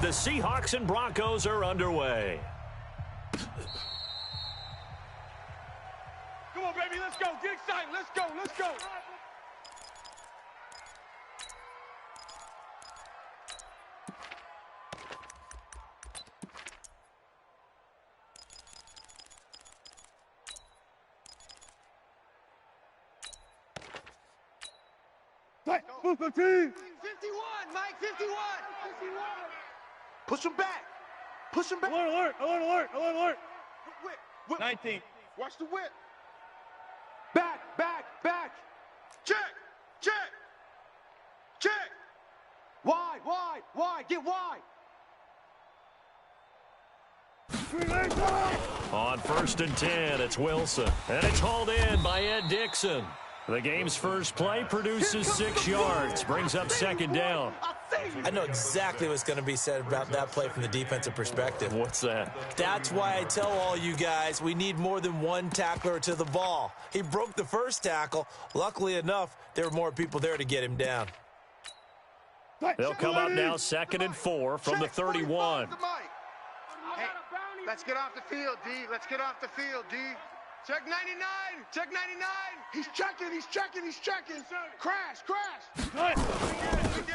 The Seahawks and Broncos are underway. Come on, baby, let's go. Get excited. Let's go. Let's go. Move the team. 51, Mike, 51. Push him back. Push him back. Alert, alert, alert, alert, alert. Whip. 19. Watch the whip. Back. Check. Wide. Get wide. On 1st and 10, it's Wilson. And it's hauled in by Ed Dixon. The game's first play produces 6 yards, brings up 2nd down. I know exactly what's going to be said about that play from the defensive perspective. What's that? That's why I tell all you guys we need more than one tackler to the ball. He broke the first tackle. Luckily enough, there were more people there to get him down. They'll come up now 2nd and 4 from the 31. Hey, let's get off the field, D. Let's get off the field, D. Check 99. Check 99. He's checking. Crash.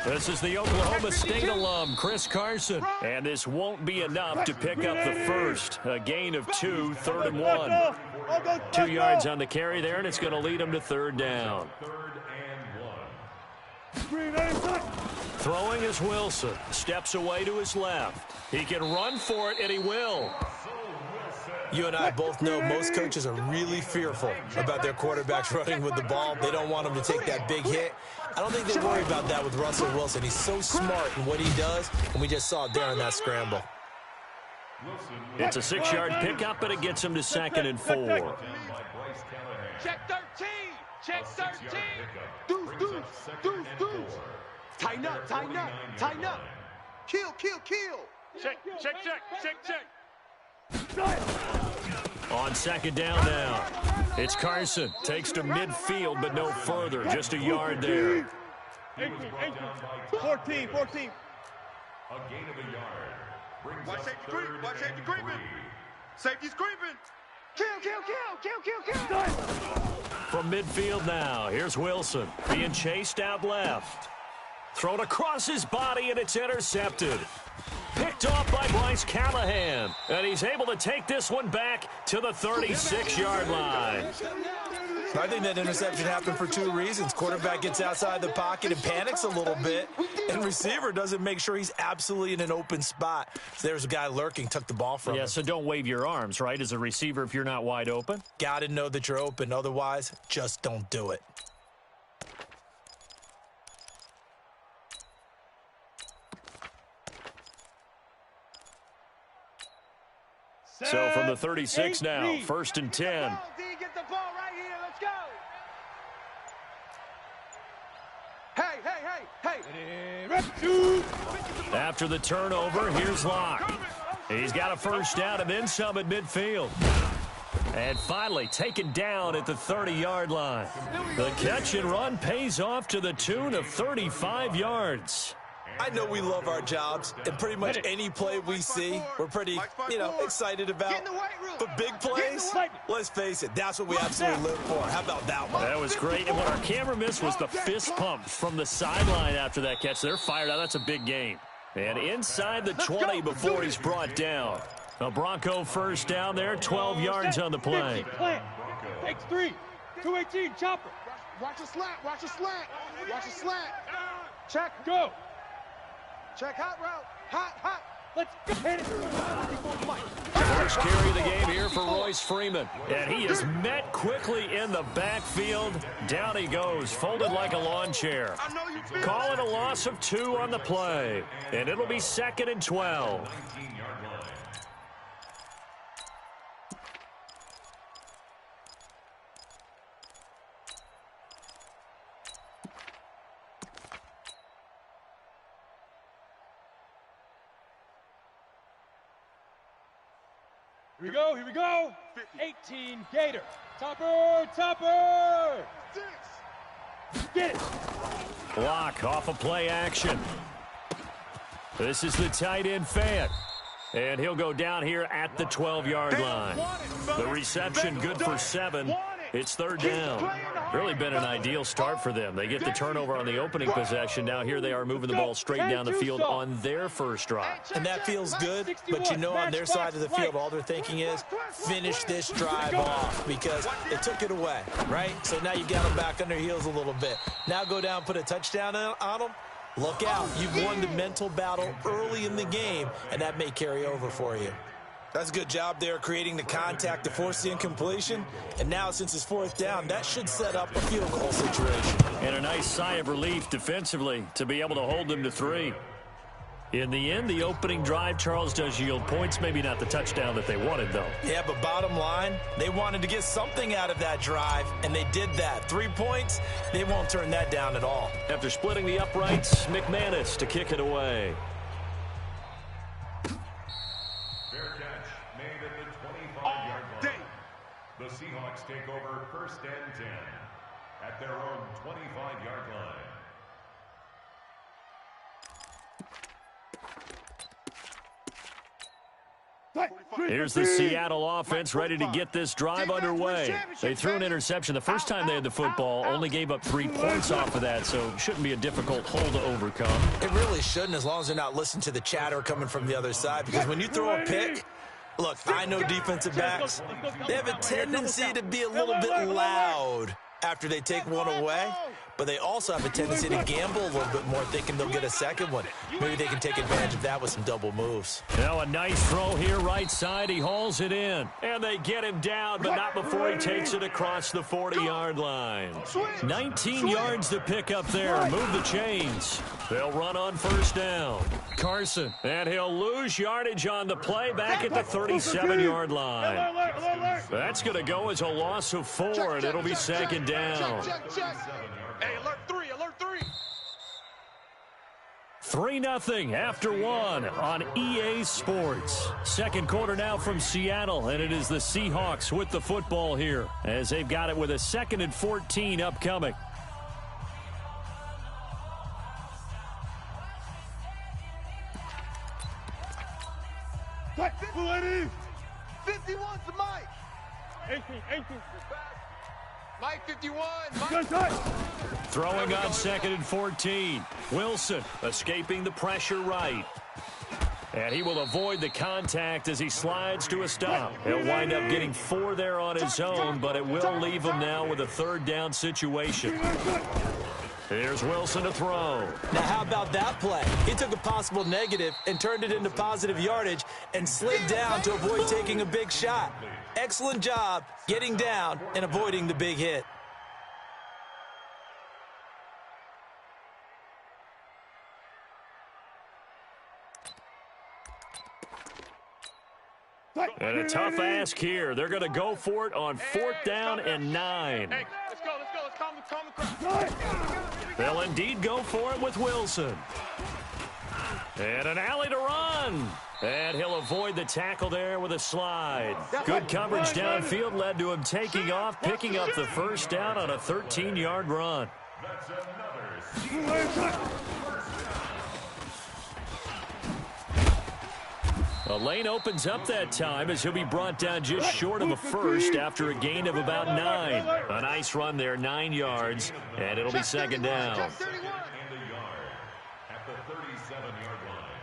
This is the Oklahoma State alum, Chris Carson. And this won't be enough to pick up the first. A gain of 2, 3rd and 1. 2 yards on the carry there, and it's going to lead him to 3rd down. Throwing is Wilson. Steps away to his left. He can run for it, and he will. You and I both know most coaches are really fearful about their quarterbacks running with the ball. They don't want them to take that big hit. I don't think they worry about that with Russell Wilson. He's so smart in what he does, and we just saw it there on that scramble. It's a 6-yard pickup, and it gets him to 2nd and 4. Check 13. Check 13. Deuce. Tighten up. Kill. Check. On 2nd down now. It's Carson. Takes to midfield, but no further. Just a yard there. 14. A gain of a yard. Watch safety creeping. Safety's creeping. Kill. From midfield now, here's Wilson. Being chased out left. Thrown across his body, and it's intercepted. Picked off by Bryce Callahan. And he's able to take this one back to the 36-yard line. I think that interception happened for 2 reasons. Quarterback gets outside the pocket and panics a little bit, and receiver doesn't make sure he's absolutely in an open spot. So there's a guy lurking, took the ball from him. Yeah, so don't wave your arms, right, as a receiver if you're not wide open? Got to know that you're open. Otherwise, just don't do it. So from the 36 now, 1st and 10. Get the ball right here. Let's go. Hey. After the turnover, here's Locke. He's got a 1st down and then some at midfield. And finally taken down at the 30-yard line. The catch and run pays off to the tune of 35 yards. I know we love our jobs, and pretty much any play we see, we're pretty, excited about. But big plays, let's face it, that's what we absolutely live for. How about that one? That was great. And what our camera missed was the fist pump from the sideline after that catch. They're fired out. That's a big game. And inside the 20 before he's brought down. A Bronco 1st down there, 12 yards on the play. Takes 3. 218, chopper. Watch a slant. Check, go. Check hot route. Hot. Let's go. Hit it. First carry of the game here for Royce Freeman. And he is met quickly in the backfield. Down he goes, folded like a lawn chair. Calling a loss of 2 on the play. And it'll be 2nd and 12. Here we go. 18, Gator. Topper. 6. Get it. Block off of play action. This is the tight end Fant. And he'll go down here at the 12-yard line. The reception good for 7. It's third down. Really been an ideal start for them. They get the turnover on the opening possession. Now here they are moving the ball straight down the field on their first drive. And that feels good, but you know on their side of the field, all they're thinking is finish this drive off because they took it away, right? So now you got them back on their heels a little bit. Now go down, put a touchdown on them. Look out. You've won the mental battle early in the game, and that may carry over for you. That's a good job there creating the contact to force the incompletion. And now since it's fourth down, that should set up a field goal situation. And a nice sigh of relief defensively to be able to hold them to 3. In the end, the opening drive, Charles, does yield points. Maybe not the touchdown that they wanted, though. Yeah, but bottom line, they wanted to get something out of that drive, and they did that. 3 points, they won't turn that down at all. After splitting the uprights, McManus to kick it away. The Seahawks take over first and 10 at their own 25-yard line. Here's the Seattle offense ready to get this drive underway. They threw an interception the first time they had the football, only gave up 3 points off of that, so it shouldn't be a difficult hole to overcome. It really shouldn't, as long as they're not listening to the chatter coming from the other side, because when you throw a pick, look, I know defensive backs, they have a tendency to be a little bit loud after they take one away, but they also have a tendency to gamble a little bit more, thinking they'll get a second one. Maybe they can take advantage of that with some double moves. Now a nice throw here right side. He hauls it in. And they get him down, but not before he takes it across the 40-yard line. 19 yards to pick up there. Move the chains. They'll run on first down. Carson, and he'll lose yardage on the play back at the 37-yard line. That's going to go as a loss of 4, and it'll be second down. Hey, alert 3, alert 3. 3-0 after 1 on EA Sports. Second quarter now from Seattle, and it is the Seahawks with the football here as they've got it with a 2nd and 14 upcoming. Right, 51's the Mike. 18. Mike 51. Mike. Throwing on 2nd and 14. Wilson escaping the pressure right. And he will avoid the contact as he slides to a stop. He'll wind up getting 4 there on his own, but it will leave him now with a third down situation. Here's Wilson to throw. Now, how about that play? He took a possible negative and turned it into positive yardage and slid down to avoid taking a big shot. Excellent job getting down and avoiding the big hit. And a tough ask here. They're going to go for it on 4th down and 9. Hey, let's go. Let's calm the crowd. They'll indeed go for it with Wilson. And an alley to run. And he'll avoid the tackle there with a slide. Good coverage downfield led to him taking off, picking up the first down on a 13-yard run. That's another A lane opens up that time as he'll be brought down just short of a first after a gain of about 9. A nice run there, 9 yards, and it'll be second down. and a yard at the 37-yard line.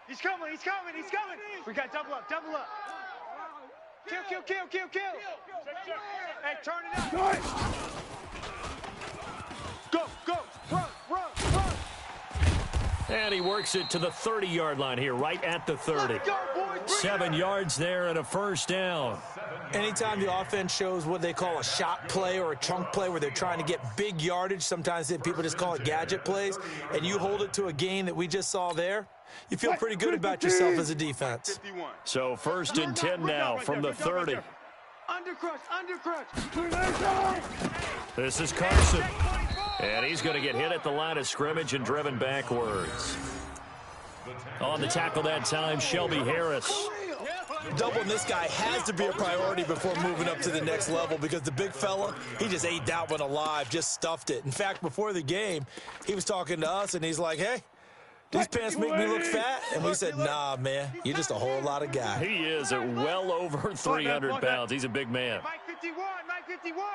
He's coming. We got double up. Kill. Hey, turn it up. Go. Run. And he works it to the 30-yard line here, right at the 30. 7 yards there and a first down. Anytime the offense shows what they call a shot play or a chunk play where they're trying to get big yardage, sometimes people just call it gadget plays, and you hold it to a gain that we just saw there, you feel pretty good about yourself as a defense. 51. So 1st and 10 now from the 30. Undercrush. This is Carson. And he's going to get hit at the line of scrimmage and driven backwards. On the tackle that time, Shelby Harris. Doubling this guy has to be a priority before moving up to the next level because the big fella, he just ate that one alive, just stuffed it. In fact, before the game, he was talking to us, and he's like, hey, these pants make me look fat? And we said, nah, man, you're just a whole lot of guy. He is at well over 300 pounds. He's a big man. Mike 51, Mike 51.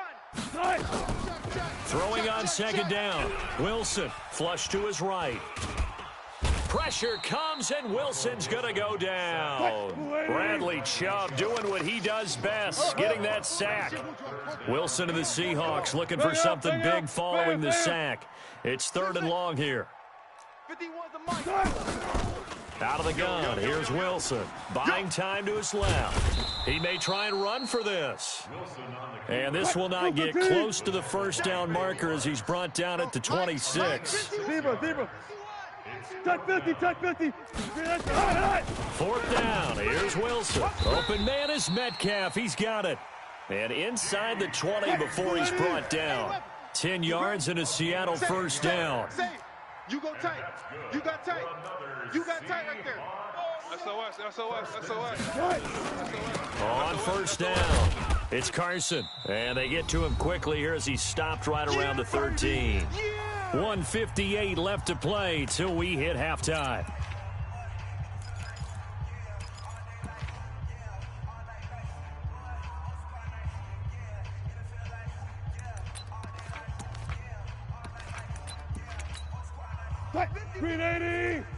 Throwing on second down. Wilson, flush to his right. Pressure comes, and Wilson's going to go down. Bradley Chubb doing what he does best, getting that sack. Wilson and the Seahawks looking for something big following the sack. It's 3rd and long here. 51's the Mike. Out of the gun, here's Wilson. Buying time to his left. He may try and run for this. And this will not get close to the first down marker as he's brought down at the 26. Zebra. Tuck 50. 4th down, here's Wilson. Open man is Metcalf, he's got it. And inside the 20 before he's brought down. 10 yards and a Seattle first down. You go tight. You got tight. You got tight right there. SOS. On first down, it's Carson. And they get to him quickly here as he stopped right around the 13. 1:58 left to play till we hit halftime.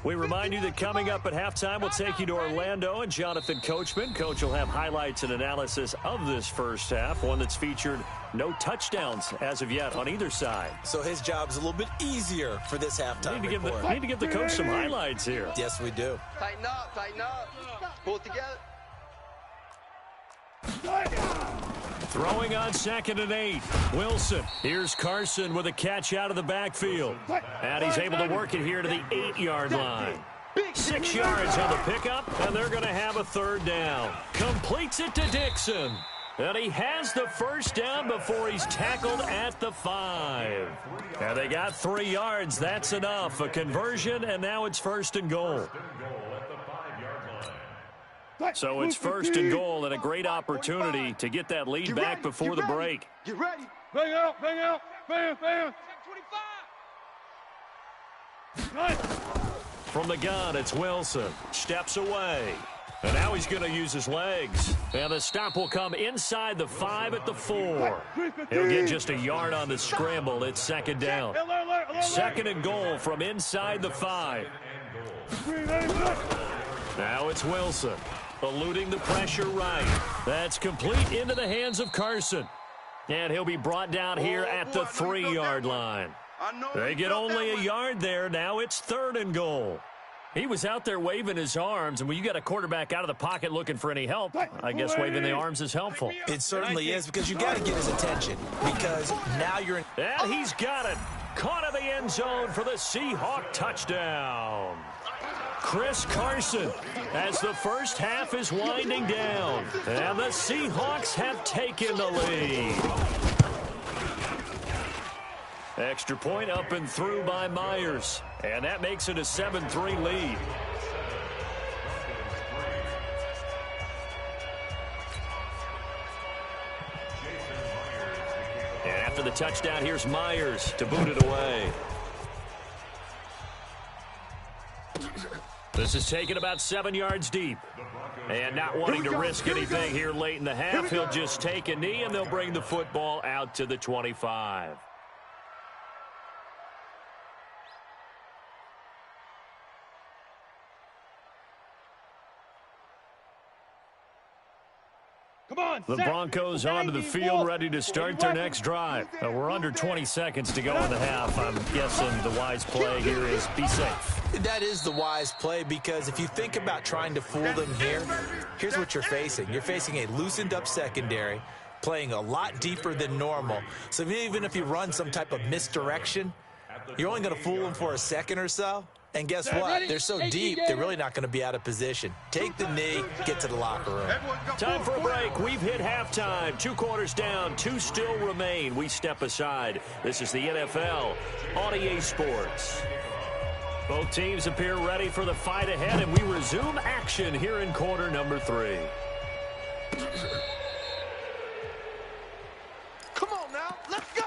We remind you that coming up at halftime, we'll take you to Orlando and Jonathan Coachman. Coach will have highlights and analysis of this first half, one that's featured no touchdowns as of yet on either side. So his job's a little bit easier for this halftime Need to give the coach some highlights here. Yes, we do. Tighten up. Pull it together. Throwing on 2nd and 8. Wilson. Here's Carson with a catch out of the backfield. And he's able to work it here to the 8-yard line. 6 yards on the pickup, and they're going to have a 3rd down. Completes it to Dixon. And he has the first down before he's tackled at the 5. And they got 3 yards. That's enough. A conversion, and now it's 1st and goal. So it's 1st and goal, and a great opportunity to get that lead back before the break. Get ready. Bang out. Bam. From the gun, it's Wilson. Steps away. And now he's going to use his legs. And the stop will come inside the 5 at the 4. He'll get just a yard on the scramble. It's 2nd down. 2nd and goal from inside the 5. Now it's Wilson. Eluding the pressure right. That's complete into the hands of Carson. And he'll be brought down here at the 3-yard line. They get only a yard there. Now it's 3rd and goal. He was out there waving his arms, and when you got a quarterback out of the pocket looking for any help, I guess waving the arms is helpful. It certainly is, because you got to get his attention, because now you're in. And he's got it. Caught in the end zone for the Seahawk touchdown. Chris Carson, as the first half is winding down, and the Seahawks have taken the lead. Extra point up and through by Myers, and that makes it a 7-3 lead. And after the touchdown, here's Myers to boot it away. This is taken about 7 yards deep. And not wanting to risk anything here late in the half, he'll just take a knee, and they'll bring the football out to the 25. The Broncos onto the field, ready to start their next drive. We're under 20 seconds to go in the half. I'm guessing the wise play here is be safe. That is the wise play, because if you think about trying to fool them here, here's what you're facing. You're facing a loosened up secondary, playing a lot deeper than normal. So even if you run some type of misdirection, you're only going to fool them for a second or so. And guess what? They're so deep, they're really not going to be out of position. Take the knee, get to the locker room. Time for a break. We've hit halftime. 2 quarters down, 2 still remain. We step aside. This is the NFL on EA Sports. Both teams appear ready for the fight ahead, and we resume action here in quarter number 3. Come on now, let's go.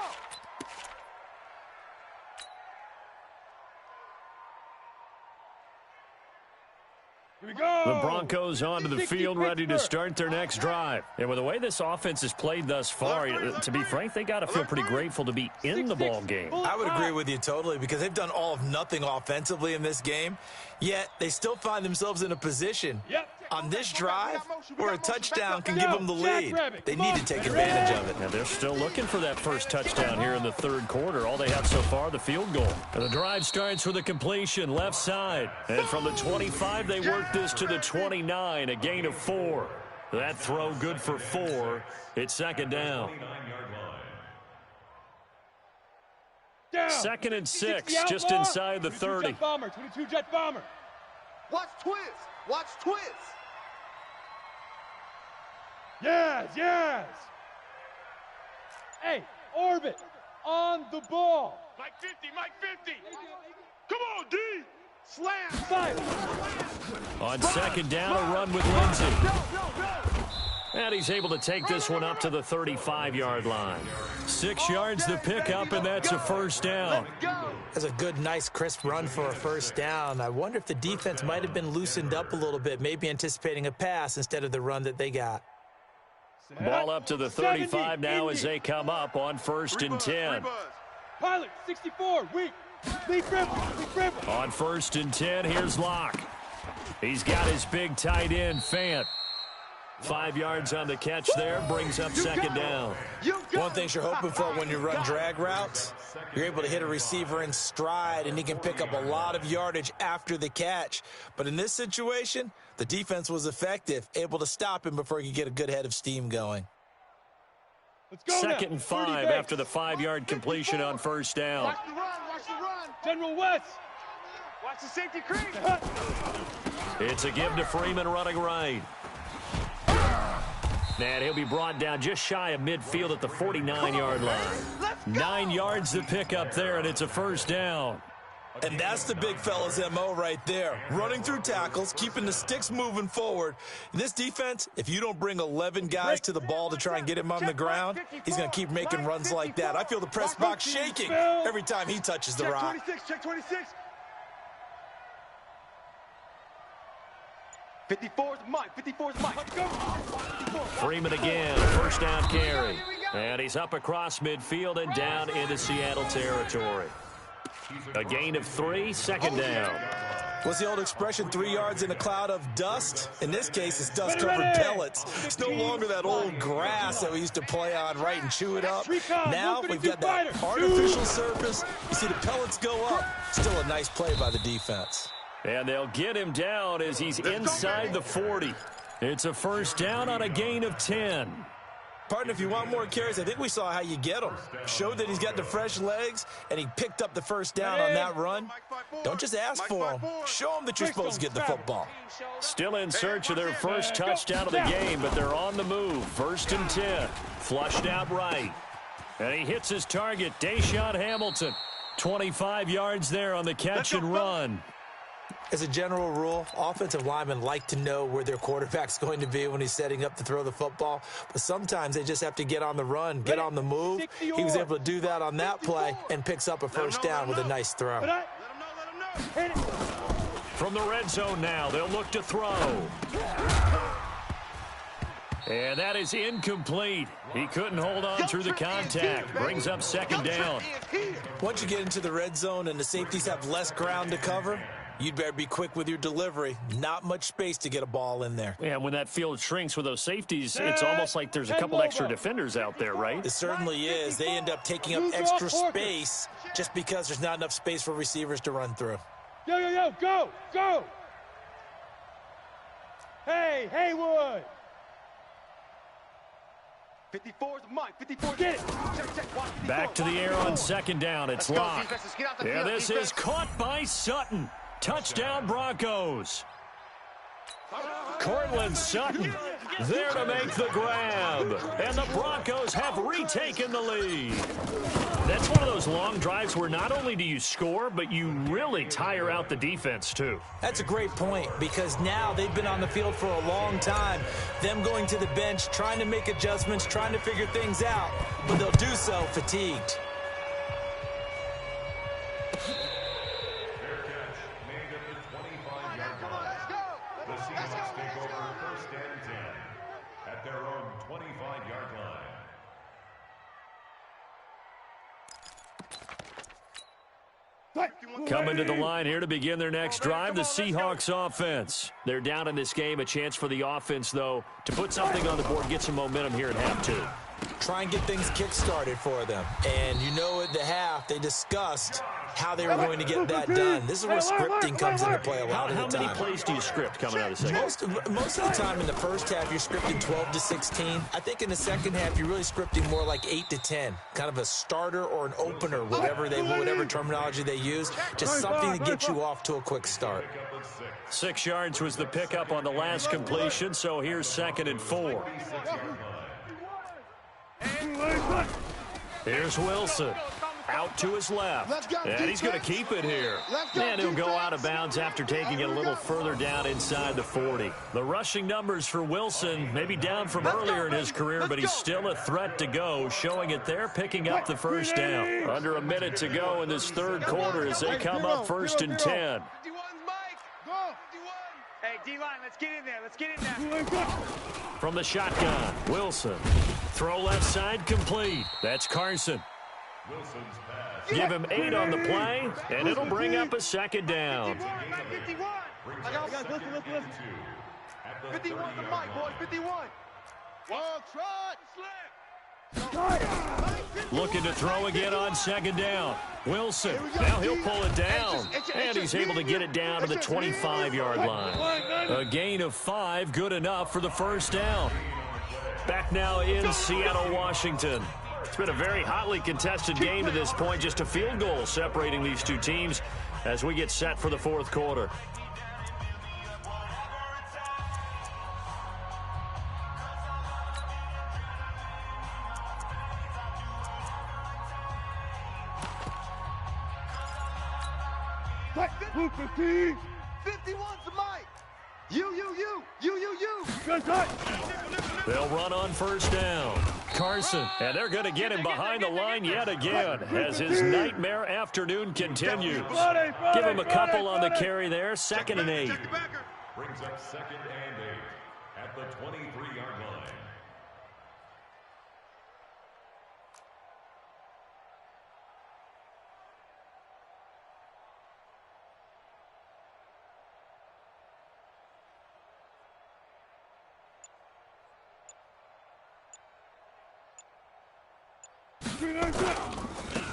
Here we go. The Broncos onto the field, ready to start their next drive. And with the way this offense has played thus far, to be frank, they got to feel pretty grateful to be in the ball game. I would agree with you totally because they've done all of nothing offensively in this game, yet they still find themselves in a position on this drive where a touchdown can give them the lead. They need to take advantage of it. Now they're still looking for that first touchdown here in the third quarter. All they have so far, the field goal. And the drive starts with a completion left side. And from the 25, they work this to the 29, a gain of 4. That throw good for 4. It's second down. Second and 6, just inside the 30. 22 jet bomber. Watch twist. Watch twist. Yes, yes. Hey, orbit on the ball. Mike 50, Mike 50. Come on, D. Slam. 5. On second down, a run with Lindsey. And he's able to take this one up to the 35-yard line. 6 yards the pickup, and that's a first down. That's a good, nice, crisp run for a first down. I wonder if the defense might have been loosened up a little bit, maybe anticipating a pass instead of the run that they got. Ball up to the 35 now as they come up on first and 10. Pilot, 64, weak. Lead dribble. On first and 10, here's Locke. He's got his big tight end, Fant. 5 yards on the catch there, brings up second down. One thing you're hoping for when you run drag routes, you're able to hit a receiver in stride, and he can pick up a lot of yardage after the catch. But in this situation, the defense was effective, able to stop him before he could get a good head of steam going. Let's go Second and 5 after the 5-yard completion on first down. Watch the run. General West. Watch the safety creep. It's a give to Freeman running right. And he'll be brought down just shy of midfield at the 49-yard line. 9 yards to pick up there, and it's a first down. And that's the big fella's MO right there. Running through tackles, keeping the sticks moving forward. In this defense, if you don't bring 11 guys to the ball to try and get him on the ground, he's going to keep making runs like that. I feel the press box shaking every time he touches the rock. Check 26. 54's Mike. 54's Mike. Let's go. Freeman again, first down carry. And he's up across midfield and down into Seattle territory. A gain of 3, second down. What's the old expression, 3 yards in a cloud of dust? In this case, it's dust-covered pellets. It's no longer that old grass that we used to play on, right, and chew it up. Now we've got that artificial surface. You see the pellets go up. Still a nice play by the defense. And they'll get him down as he's inside the 40. It's a first down on a gain of 10. Partner, if you want more carries, I think we saw how you get them. Showed that he's got the fresh legs, and he picked up the first down on that run. Don't just ask for him. Show him that you're supposed to get the football. Still in search of their first touchdown of the game, but they're on the move. First and 10. Flushed out right. And he hits his target, Deshaun Hamilton. 25 yards there on the catch and run. As a general rule, offensive linemen like to know where their quarterback's going to be when he's setting up to throw the football. But sometimes they just have to get on the run, get on the move. He was able to do that on that play and picks up a first down with a nice throw. From the red zone now, they'll look to throw. And that is incomplete. He couldn't hold on through the contact. Brings up second down. Once you get into the red zone and the safeties have less ground to cover, you'd better be quick with your delivery. Not much space to get a ball in there. Yeah, when that field shrinks with those safeties, it's almost like there's a couple extra defenders out there, right? It certainly is. They end up taking up extra space just because there's not enough space for receivers to run through. Yo, go! Hey, Haywood! 54's Mike. 54's Get it! Check. Back to the air on second down. It's Locke. Yeah, this is caught by Sutton. Touchdown Broncos. Cortland Sutton there to make the grab. And the Broncos have retaken the lead. That's one of those long drives where not only do you score, but you really tire out the defense too. That's a great point because now they've been on the field for a long time. Them going to the bench, trying to make adjustments, trying to figure things out, but they'll do so fatigued. take over first and 10 at their own 25-yard line. Coming to the line here to begin their next drive, the Seahawks offense. They're down in this game. A chance for the offense, though, to put something on the board, get some momentum here at half two. Try and get things kick-started for them. And you know at the half, they discussed how they were going to get that done. This is where scripting comes into play a lot of the time. How many plays do you script coming out of the second? Most of the time in the first half, you're scripting 12 to 16. I think in the second half, you're really scripting more like 8 to 10. Kind of a starter or an opener, whatever terminology they use. Just something to get you off to a quick start. 6 yards was the pickup on the last completion, so here's 2nd and 4. Here's Wilson. Out to his left. And he's going to keep it here. And he'll go out of bounds after taking it a little further down inside the 40. The rushing numbers for Wilson maybe down from earlier in his career, but he's still a threat to go, showing it there, picking up the first down. Under a minute to go in this third quarter as they come up 1st and 10. Hey, D-line, let's get in there. Let's get in there. From the shotgun, Wilson. Throw left side complete. That's Carson. Give him 8 on the play, and it'll bring up a 2nd down. 51 the mic, boys, 51. Long shot. Looking to throw again on 2nd down. Wilson, now he'll pull it down, and he's able to get it down to the 25-yard line. A gain of 5, good enough for the first down. Back now in Seattle, Washington. It's been a very hotly contested game to this point. Just a field goal separating these two teams as we get set for the fourth quarter. Blue 15. 51's the mic. You. They'll run on first down. Carson, and they're going to get him behind the line yet again as his nightmare afternoon continues. Give him a couple on the carry there, 2nd and 8. Brings up 2nd and 8 at the 23-yard line.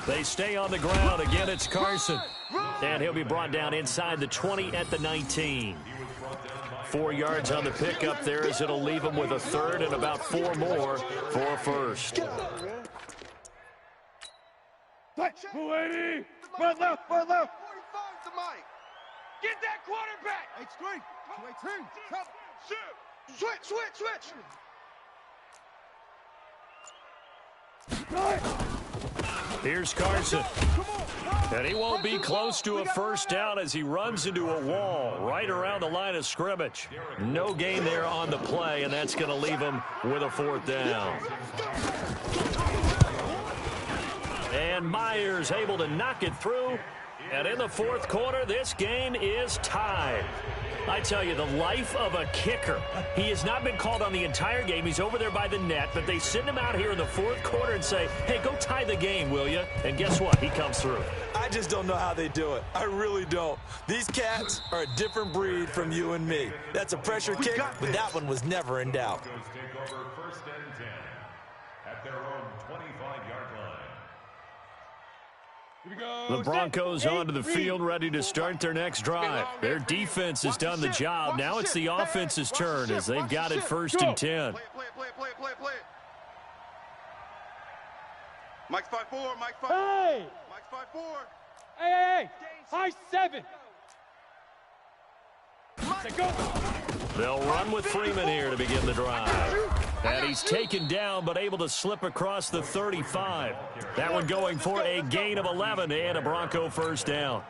They stay on the ground. Again, it's Carson. And he'll be brought down inside the 20 at the 19. 4 yards on the pickup there as it'll leave him with a 3rd and about 4 more for a first. 280. Front left. 45's the mic. Get that quarterback. H3. 218. Switch. Here's Carson. And he won't be close to a first down as he runs into a wall right around the line of scrimmage. No gain there on the play, and that's going to leave him with a 4th down. And Myers able to knock it through. And in the fourth quarter, this game is tied. I tell you, the life of a kicker. He has not been called on the entire game. He's over there by the net, but they send him out here in the fourth quarter and say, hey, go tie the game, will you? And guess what? He comes through. I just don't know how they do it. I really don't. These cats are a different breed from you and me. That's a pressure kick, but that one was never in doubt. Take over 1st and 10 at their own 25-yard line. The Broncos onto the field, ready to start their next drive. Their defense has done the job. Now it's the offense's turn as they've got it 1st and 10. Play it. Mike's 5-4. Mike's 5-4. Hey! Mike's 5-4. Hey! High 7. Go. They'll run with Freeman here to begin the drive. And he's taken down but able to slip across the 35. That one going for a gain of 11 and a Bronco first down.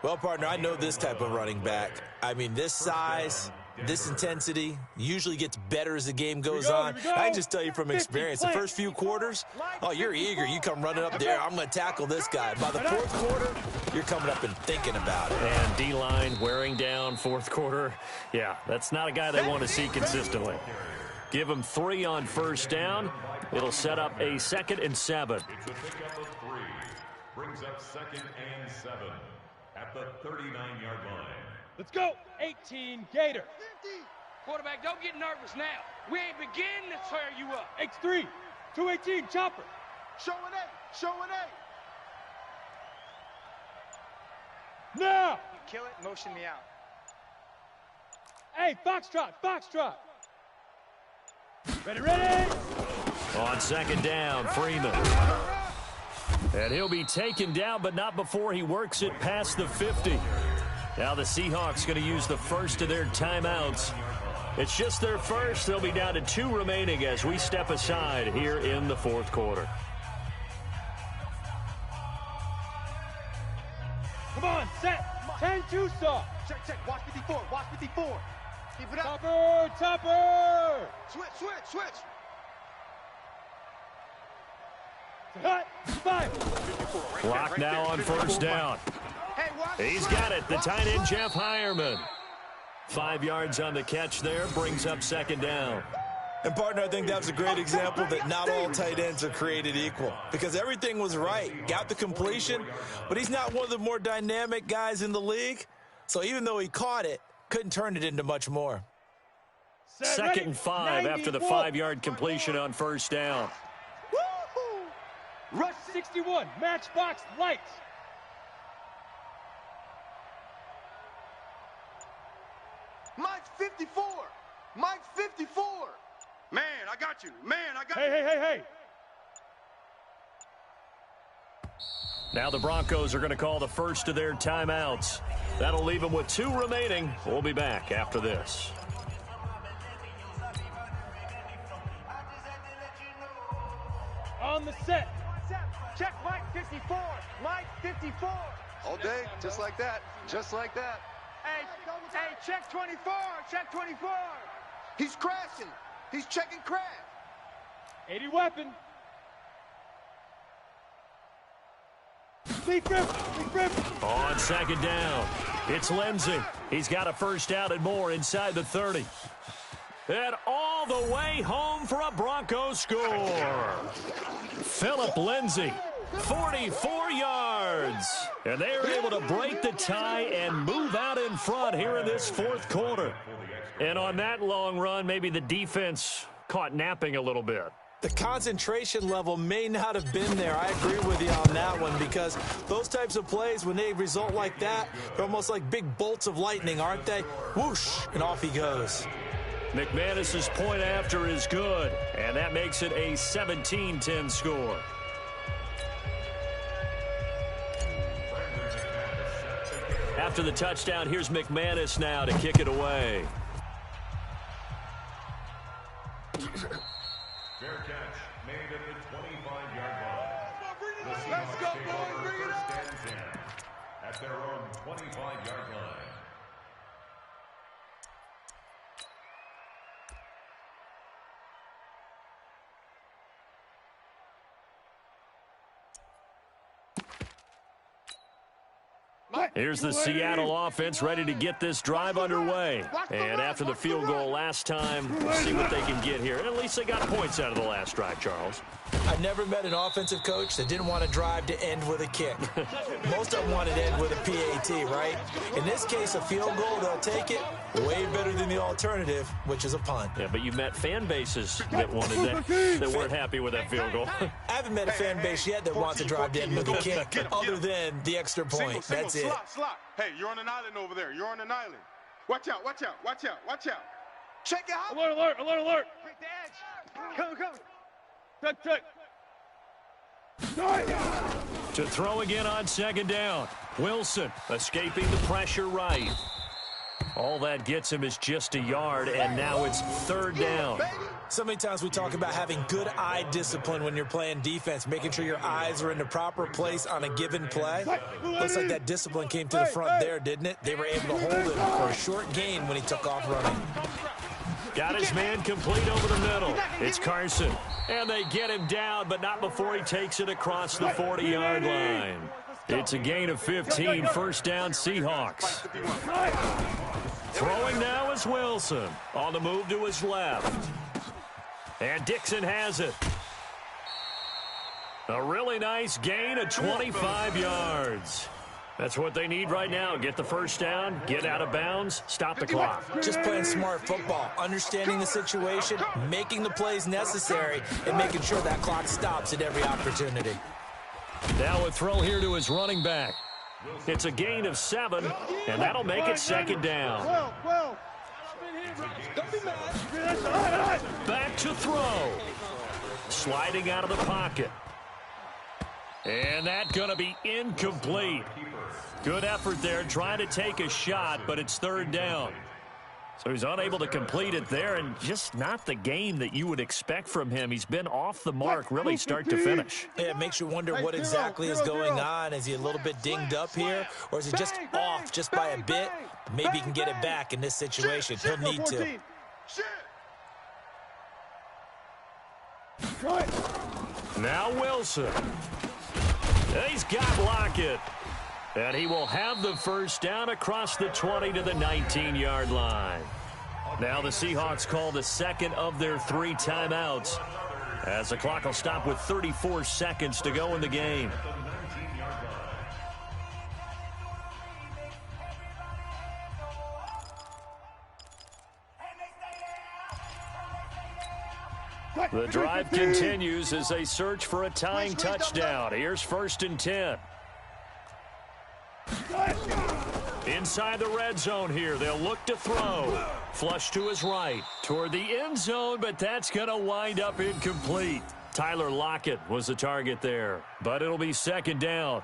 Well, partner, I know this type of running back. I mean, this size, this intensity usually gets better as the game goes on. I can just tell you from experience, the first few quarters, oh, you're eager. You come running up there, I'm going to tackle this guy. By the fourth quarter, you're coming up and thinking about it. And D-line wearing down fourth quarter. Yeah, that's not a guy they want to see consistently. Give him 3 on first down. It'll set up a 2nd and 7. It's a pickup of 3. Brings up 2nd and 7 at the 39-yard line. Let's go. 18 Gator. Quarterback, don't get nervous now. We ain't beginning to tear you up. X3. 218 chopper. Show an 8. Show an 8. Now. You kill it, motion me out. Hey, Foxtrot. Foxtrot. Ready, ready. On 2nd down, Freeman. And he'll be taken down, but not before he works it past the 50. Now the Seahawks going to use the first of their timeouts. It's just their first. They'll be down to 2 remaining as we step aside here in the fourth quarter. Come on, set. 10-2 saw. Check. Watch 54. Watch 54. Keep it up. Topper. Switch. Hut. 5. Clock now on first down. Hey, watch. He's got it. The tight end, Jeff Hireman. 5 yards on the catch there. Brings up 2nd down. And, partner, I think that's a great example that not all tight ends are created equal. Because everything was right. Got the completion, but he's not one of the more dynamic guys in the league. So even though he caught it, couldn't turn it into much more. 2nd and 5 after the 5-yard completion on first down. Rush 61. Matchbox lights. Mike 54. Mike 54. Man, I got you. Hey. Now the Broncos are going to call the first of their timeouts. That'll leave them with 2 remaining. We'll be back after this. On the set. Check Mike 54. Mike 54. All day, just like that. Hey, check 24. Check 24. He's crashing. He's checking crash. 80 weapon. Lead grip. On 2nd down, it's Lindsey. He's got a first down and more inside the 30. And all the way home for a Broncos score. Phillip Lindsey, 44 yards. And they are able to break the tie and move out in front here in this fourth quarter. And on that long run, maybe the defense caught napping a little bit. The concentration level may not have been there. I agree with you on that one because those types of plays, when they result like that, they're almost like big bolts of lightning, aren't they? Whoosh, and off he goes. McManus's point after is good, and that makes it a 17-10 score. After the touchdown, here's McManus now to kick it away. Fair catch made at the 25-yard line. The Let's go, Seahawks take boys. over Bring it first up. and 10 at their own 25-yard line. Here's the Seattle offense ready to get this drive underway. And after the field goal last time, we'll see what they can get here. At least they got points out of the last drive, Charles. I've never met an offensive coach that didn't want to drive to end with a kick. Most of them wanted to end with a PAT, right? In this case, a field goal, they'll take it. Way better than the alternative, which is a punt. Yeah, but you've met fan bases that wanted that weren't happy with that field goal. I haven't met a fan base yet that wants to drive to end with a kick other than the extra point. That's it. Slot. Hey, you're on an island over there. You're on an island. Watch out. Check it out. Alert. Break the edge. Come. Check. To throw again on 2nd down. Wilson escaping the pressure right. All that gets him is just a yard, and now it's 3rd down. So many times we talk about having good eye discipline when you're playing defense, making sure your eyes are in the proper place on a given play. Looks like that discipline came to the front there, didn't it? They were able to hold him for a short gain when he took off running. Got his man complete over the middle. It's Carson. And they get him down, but not before he takes it across the 40-yard line. It's a gain of 15, first down Seahawks. Throwing now is Wilson. On the move to his left. And Dixon has it. A really nice gain of 25 yards. That's what they need right now. Get the first down, get out of bounds, stop the clock. Just playing smart football, understanding the situation, making the plays necessary, and making sure that clock stops at every opportunity. Now a throw here to his running back. It's a gain of 7, and that'll make it second down. Back to throw. Sliding out of the pocket. And that's going to be incomplete. Good effort there, trying to take a shot, but it's third down. So he's unable to complete it there, and just not the game that you would expect from him. He's been off the mark really start to finish. Yeah, it makes you wonder what exactly is going on. Is he a little bit dinged up here, or is it just off just by a bit? Maybe he can get it back in this situation. He'll need to. Now Wilson. He's got Lockett. And he will have the first down across the 20 to the 19-yard line. Now the Seahawks call the second of their 3 timeouts, as the clock will stop with 34 seconds to go in the game. The drive continues as they search for a tying touchdown. Here's 1st and 10. Inside the red zone here. They'll look to throw. Flush to his right. Toward the end zone, but that's going to wind up incomplete. Tyler Lockett was the target there, but it'll be second down.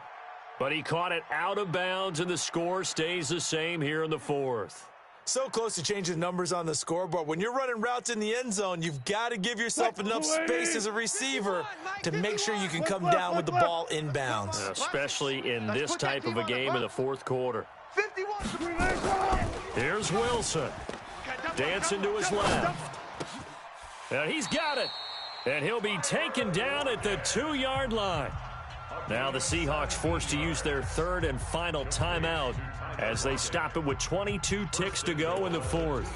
But he caught it out of bounds, and the score stays the same here in the 4th. So close to changing numbers on the scoreboard. When you're running routes in the end zone, you've got to give yourself enough space as a receiver to make sure you can come down with the ball inbounds. Especially in this type of a game in the 4th quarter. Here's Wilson. Dancing to his left. And he's got it. And he'll be taken down at the 2-yard line. Now the Seahawks forced to use their 3rd and final timeout as they stop it with 22 ticks to go in the 4th.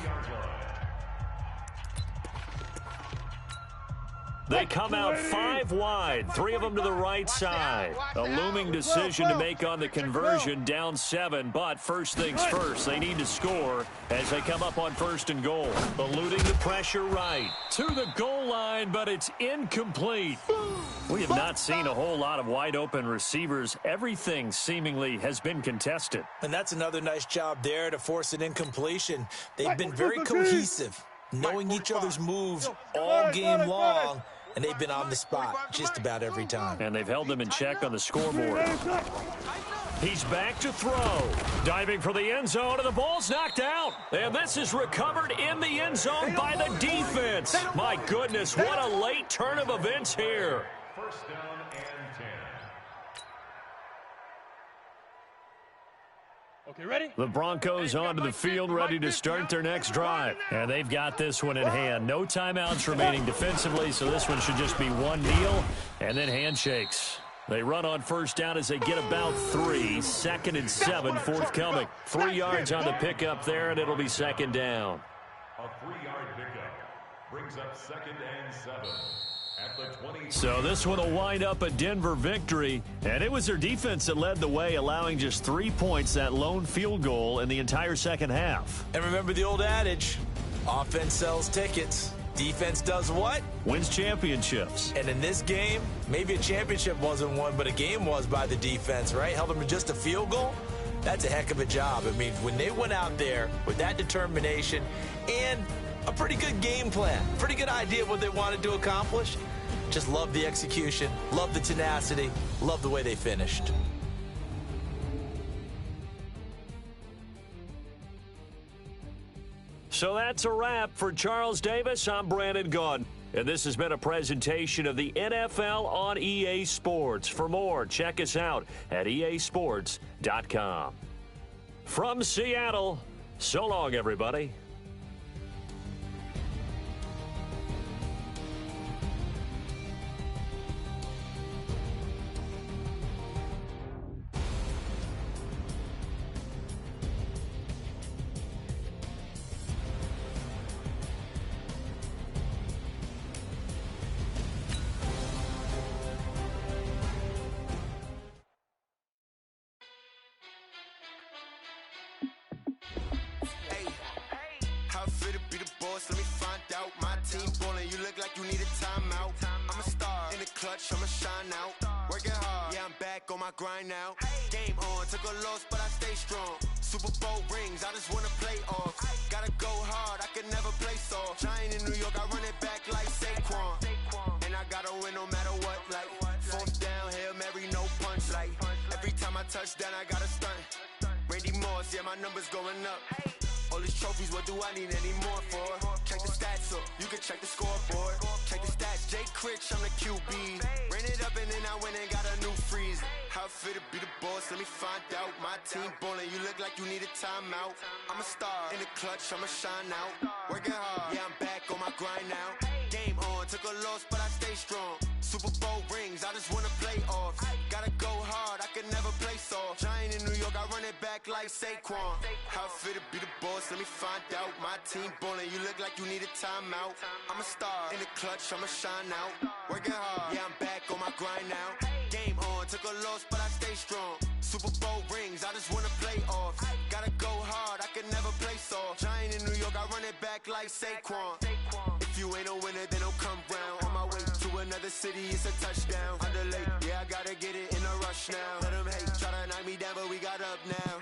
They come out 5 wide, 3 of them to the right side. A looming decision to make on the conversion, down 7, but first things first, they need to score as they come up on 1st and goal. Eluding the pressure right to the goal line, but it's incomplete. We have not seen a whole lot of wide open receivers. Everything seemingly has been contested. And that's another nice job there to force an incompletion. They've been very cohesive, knowing each other's moves all game long. And they've been on the spot just about every time. And they've held them in check on the scoreboard. He's back to throw. Diving for the end zone, and the ball's knocked out. And this is recovered in the end zone by the defense. My goodness, what a late turn of events here. First down and 10. Okay, ready? The Broncos onto the field, ready to start their next drive. And they've got this one in hand. No timeouts remaining defensively, so this one should just be one kneel and then handshakes. They run on first down as they get about 3. 2nd and 7, forthcoming. 3 yards on the pickup there, and it'll be second down. A 3-yard pickup brings up 2nd and 7. So this one will wind up a Denver victory, and it was their defense that led the way, allowing just 3 points, that lone field goal in the entire second half. And remember the old adage, offense sells tickets. Defense does what? Wins championships. And in this game, maybe a championship wasn't won, but a game was by the defense, right? Held them to just a field goal. That's a heck of a job. I mean, when they went out there with that determination and a pretty good game plan, pretty good idea of what they wanted to accomplish, just love the execution, love the tenacity, love the way they finished. So that's a wrap for Charles Davis. I'm Brandon Gunn, and this has been a presentation of the NFL on EA Sports. For more, check us out at easports.com. From Seattle, so long, everybody. How I feel to be the boss, let me find out. My team ballin', you look like you need a timeout. I'm a star, in the clutch, I'ma shine out. Working hard, yeah, I'm back on my grind now. Game on, took a loss, but I stay strong. Super Bowl rings, I just wanna play off. Gotta go hard, I can never play soft. Giant in New York, I run it back like Saquon. And I gotta win no matter what, like fourth down, Hail Mary, no punch, like every time I touch down, I gotta stunt. Randy Moss, yeah, my numbers going up. All these trophies, what do I need any more for? Check the stats up, you can check the scoreboard. Check the stats, Jake Critch, I'm the QB. Ran it up and then I went and got a new freeze. How I feel to be the boss, let me find out. My team ballin', you look like you need a timeout. I'm a star, in the clutch, I'ma shine out. Working hard, yeah, I'm back on my grind now. Game on, took a loss, but I stay strong. Super Bowl rings, I just wanna play off. Gotta go hard, I can never play soft. Giant in New York, I run it back like Saquon. How I feel to be the boss, let me find out. My team ballin', you look like you need a timeout. I'm a star, in the clutch, I'ma shine out. Working hard, yeah, I'm back on my grind now. Game on, took a loss, but I stay strong. Super Bowl rings, I just wanna play off. Gotta go hard, I can never play soft. Giant in New York, I run it back like Saquon. If you ain't a winner, then don't come round. On my way to another city, it's a touchdown. Underlay, yeah, I gotta get it in a rush now. Let them hate, try to knock me down, but we got up now.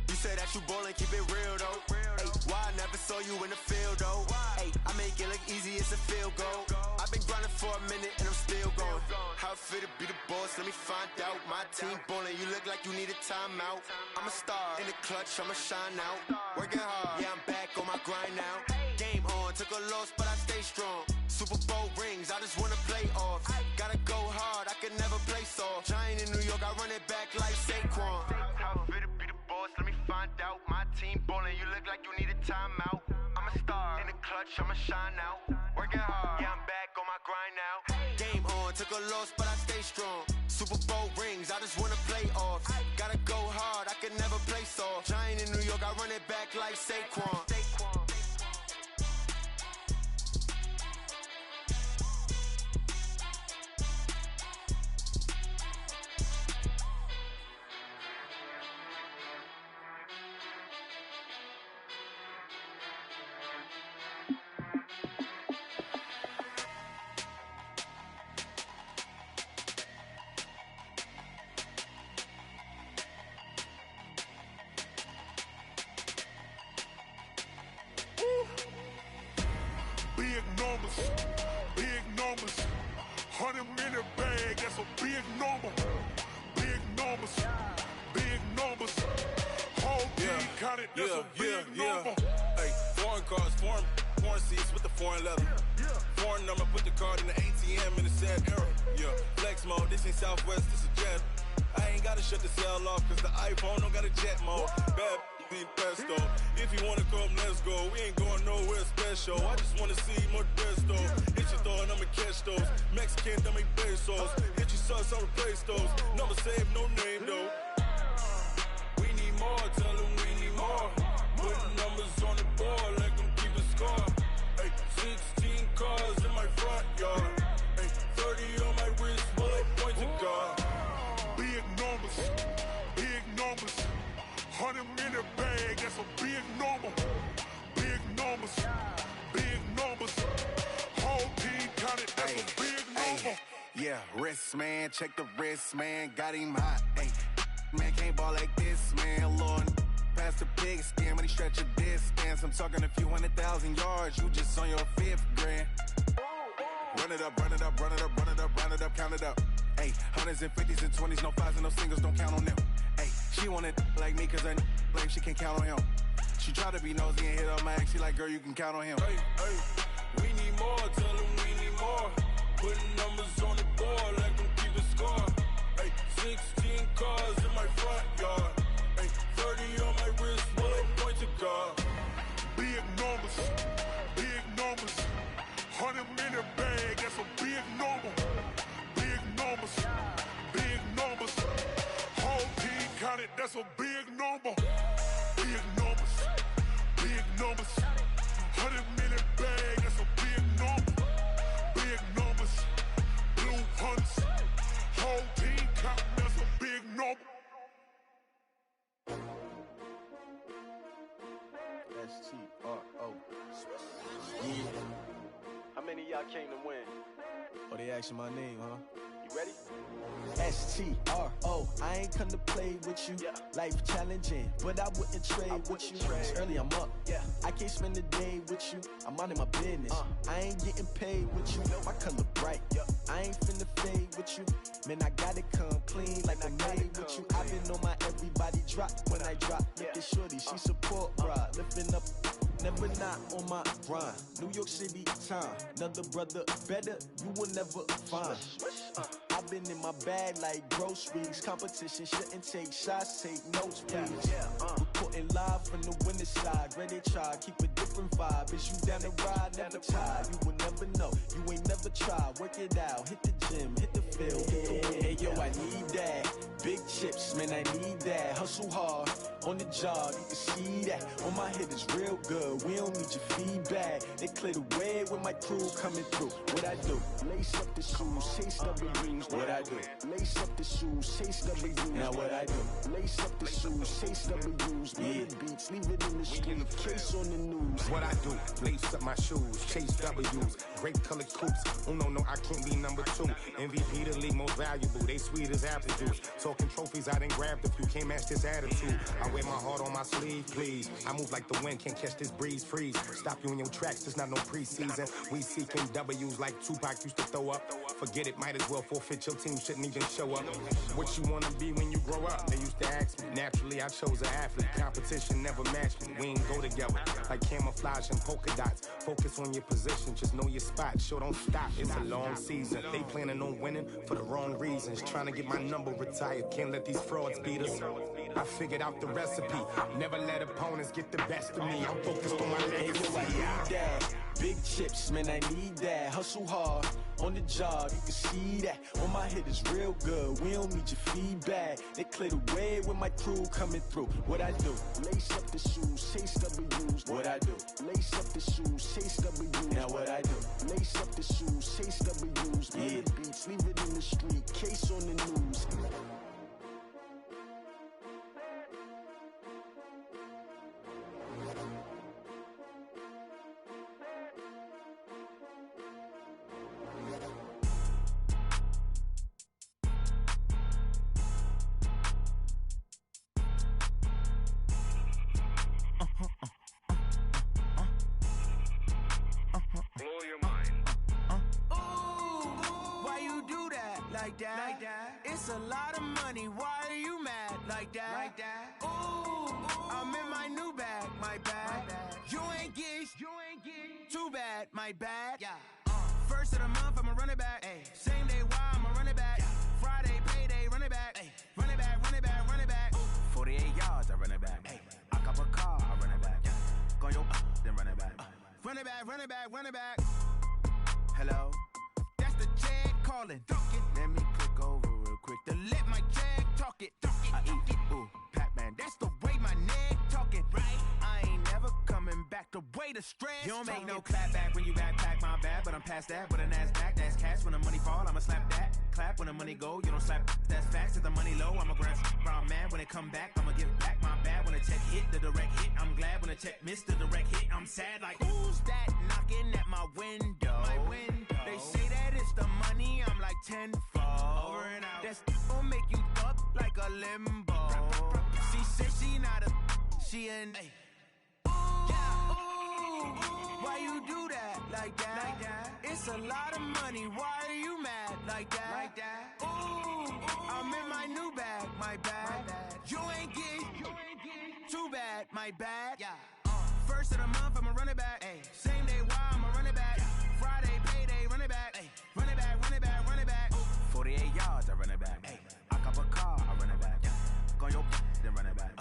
You say that you ballin', keep it real though. Hey, why I never saw you in the field though? Hey, I make it look easy, it's a field goal. I've been grinding for a minute and I'm still going. How I feel to be the boss, let me find out. My team ballin', you look like you need a timeout. I'm a star, in the clutch, I'ma shine out. Working hard, yeah, I'm back on my grind now. Game on, took a loss, but I stay strong. Super Bowl rings, I just wanna play off. Gotta go hard, I can never play soft. Giant in New York, I run it back like Saquon. How I feel to be the boss, let me find out. My team ballin', you look like you need a timeout. I'm a star, in the clutch, I'ma shine out. Working hard, yeah, I'm back on my grind now. Game on, took a loss, but I stay strong. Super Bowl rings, I just wanna play off. Gotta go hard, I can never play soft. Giant in New York, I run it back like Saquon. Big numbers, 100-minute bag, that's a big number. Big numbers, whole team counted, that's a big number. Hey, foreign cars, foreign seats with the foreign leather. Foreign number, put the card in the ATM in the sad era. Yeah, flex mode, this ain't Southwest, this a jet. I ain't gotta shut the cell off, cause the iPhone don't got a jet mode. Bad need pesto. If you wanna come, let's go. We ain't going nowhere special. I just wanna see more Desto. Hit your thought, I'ma catch those. Mexican, I make pesos. Hit your sus, I'll replace those. Number save, no name though. We need more, tell them we need more. Putting numbers on the board, let them keep a score. Hey, 16 cars in my front yard. Hey, 30 on my wrist, bullet point to God. Big numbers, 100-minute bag, that's a big number. Big numbers, whole team counted, that's a big number. Yeah, wrist man, check the wrist man, got him hot. Ay, man can't ball like this, man. Lord, past the pig skin when he stretch a distance. I'm talking a few 100,000 yards, you just on your 5th grand. Run it up, count it up. Ay, hundreds and 50s and 20s, no 5s and no singles, don't count on them. Ay, she want it like me, cause her like she can't count on him. She try to be nosy and hit up my ex, she like, girl, you can count on him. Hey, we need more, tell them we need more. Putting numbers on the board, let them keep a score. Hey, 16 cars in my front yard. Hey, 30 on my wrist, bullet point to God. Big numbers, 100-minute bag, that's a big number. Big numbers, whole team counted, that's a big number. Big numbers, 100-minute bag, that's a big number. Big numbers, blue hunts, whole team counting, that's a big number. H2H. Yeah. How many of y'all came to win? Oh, they asking my name, huh? You ready? S-T-R-O, I ain't come to play with you. Life challenging, but I wouldn't trade with you. It's early, I'm up. I can't spend the day with you. I'm minding my business. I ain't getting paid with you. My color bright. I ain't finna fade with you. Man, I gotta come clean like I made with you. I've been on my everybody drop when I drop. Look at shorty, she support, bruh. Lifting up, never not on my grind. New York City time, another brother better, you will never find. I've been in my bag like groceries. Competition shouldn't take shots, take notes, please. Reporting live from the winning side. Ready to try, keep a different vibe. Is you down the ride, never tired. You will never know, you ain't never tried. Work it out, hit the gym, hit the field, hit the win. Hey yo, I need that. Big chips, man, I need that. Hustle hard, on the job, you can see that. On my head is real good, we don't need your feedback. They clear the way with my crew coming through. What I do? Lace up the shoes, chase W's. What I do? Lace up the shoes, chase W's. Now what I do? Lace up the shoes, chase W's. Murder beats, leave it in the street, case on the news. What I do? Lace up my shoes, chase W's. Great colored coops. Oh no, I can't be number 2. MVP the league most valuable. They sweet as apple juice. Talking trophies, I done grabbed a few. Can't match this attitude. I wear my heart on my sleeve, please. I move like the wind, can't catch this breeze, freeze. Stop you in your tracks, there's not no preseason. We seeking W's like Tupac used to throw up. Forget it, might as well forfeit. Your team shouldn't even show up. What you wanna be when you grow up? They used to ask me. Naturally, I chose an athlete. Competition never matched me. We ain't go together like camouflage and polka dots. Focus on your position, just know your spot. Sure, don't stop. It's a long season. They planning on winning for the wrong reasons. Trying to get my number retired. Can't let these frauds beat us. I figured out the recipe. Never let opponents get the best of me. I'm focused on my legacy. Big chips, man, I need that. Hustle hard, on the job, you can see that. On my head is real good, we don't need your feedback. They clear the way with my crew coming through. What I do? Lace up the shoes, chase W's. What I do? Lace up the shoes, chase W's. Now what I do? Lace up the shoes, chase W's. Murder beats, leave it in the street, case on the news. Blow your mind. Why you do that? Like that? It's a lot of money. Why are you mad? Like that? Ooh, I'm in my new bag. My bad. You ain't get too bad. My bad. Yeah. First of the month, I'ma run it back. Ay. Same day, why I'ma run it back. Friday, payday, run it back. Ay. Run it back, run it back, run it back. 48 yards, I run it back. Ay. I cop a car, I run it back. Go your then run it back. Run it back, run it back, run it back. Hello? That's the jag calling. Let me click over real quick to let my jag talk it. I eat it, ooh, Pac-Man. That's the way my neck talking. Right? I ain't never coming back the way the stress. You don't make no clap back when you backpack, my bad, but I'm past that. With a NASDAQ, that's cash. When the money fall, I'ma slap that. Clap when the money go, you don't slap. That's facts. If the money low, I'ma grab brown man. When it come back, I'ma give back my bad. When the check hit, the direct hit, I'm glad. When the check missed the direct hit, I'm sad. Like, who's that knocking at my window? My window. They say that it's the money, I'm like tenfold. Over and out. That's gon' make you up like a limbo. She said she not a, she an. Why you do that? Like that? It's a lot of money. Why are you mad? Like that? Ooh, I'm in my new bag. My bad. You ain't get too bad. My bad. Yeah. First of the month, I'ma run it back. Ay. Same day, why I'ma run it back. Friday, payday, run it back. Ay. Run it back, run it back, run it back. 48 yards, I run it back. Ay. I cop a car, I run it back. Go your then run it back.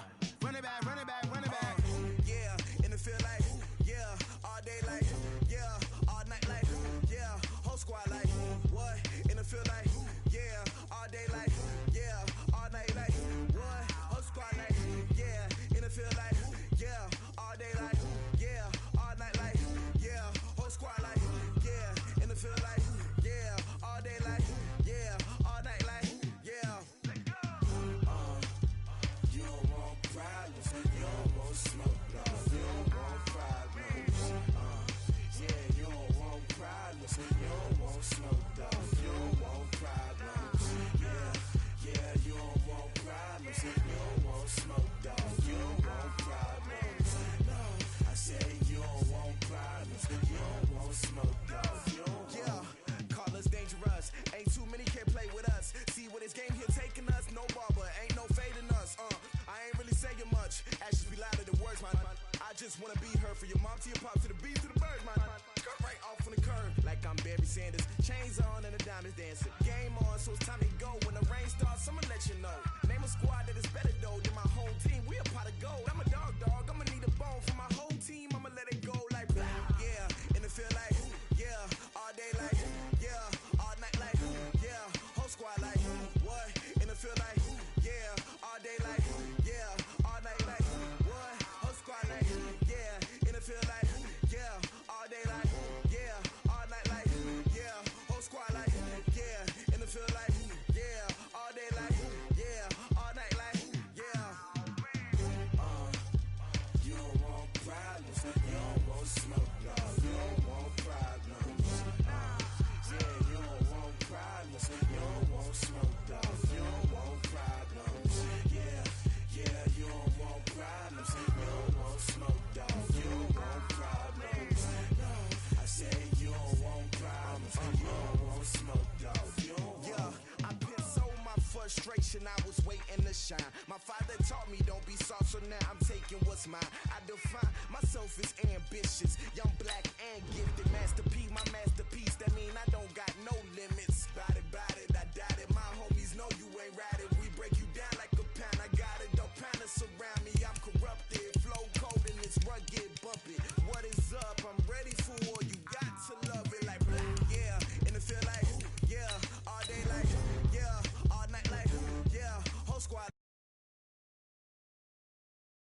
Run it back, run it back, run it back. Yeah, in the field like, yeah, all day like, yeah, all night like, yeah, whole squad like, what? In the field like, yeah, all day like, yeah, all night like, what? Whole squad like, yeah, in the field like, yeah, all day like, yeah, all night like, yeah, whole squad like, yeah, in the field like, yeah, all day like, yeah, all night like, yeah. You don't want problems, you don't want smoke, you don't want problems. let you know. Name a squad that is better though than my home team. We a pot of gold. I'm a dog. I'ma need a bone for my whole team. I'ma let it go like blah. Yeah, and it feel like yeah, all day like yeah, all night like yeah, whole squad like what? And it feel like yeah, all day like yeah, all night like what? Whole squad like yeah, and it feel like yeah, all day like yeah, all night like yeah, whole squad like yeah, and it feel like yeah, all day like yeah, all night like yeah. You don't want problems, you don't want smoke, dog. You don't want problems. Yeah, you don't want problems, you don't want smoke, dog. You don't want problems. Yeah, yeah, you don't want problems, you don't want smoke, dog. You don't want problems. No, I said you don't want problems, you don't want smoke, dog. You don't want. Yeah, I put so my frustration, I was waiting to shine. My father taught me don't be soft, so now I'm taking what's mine. I define myself as ambitious, young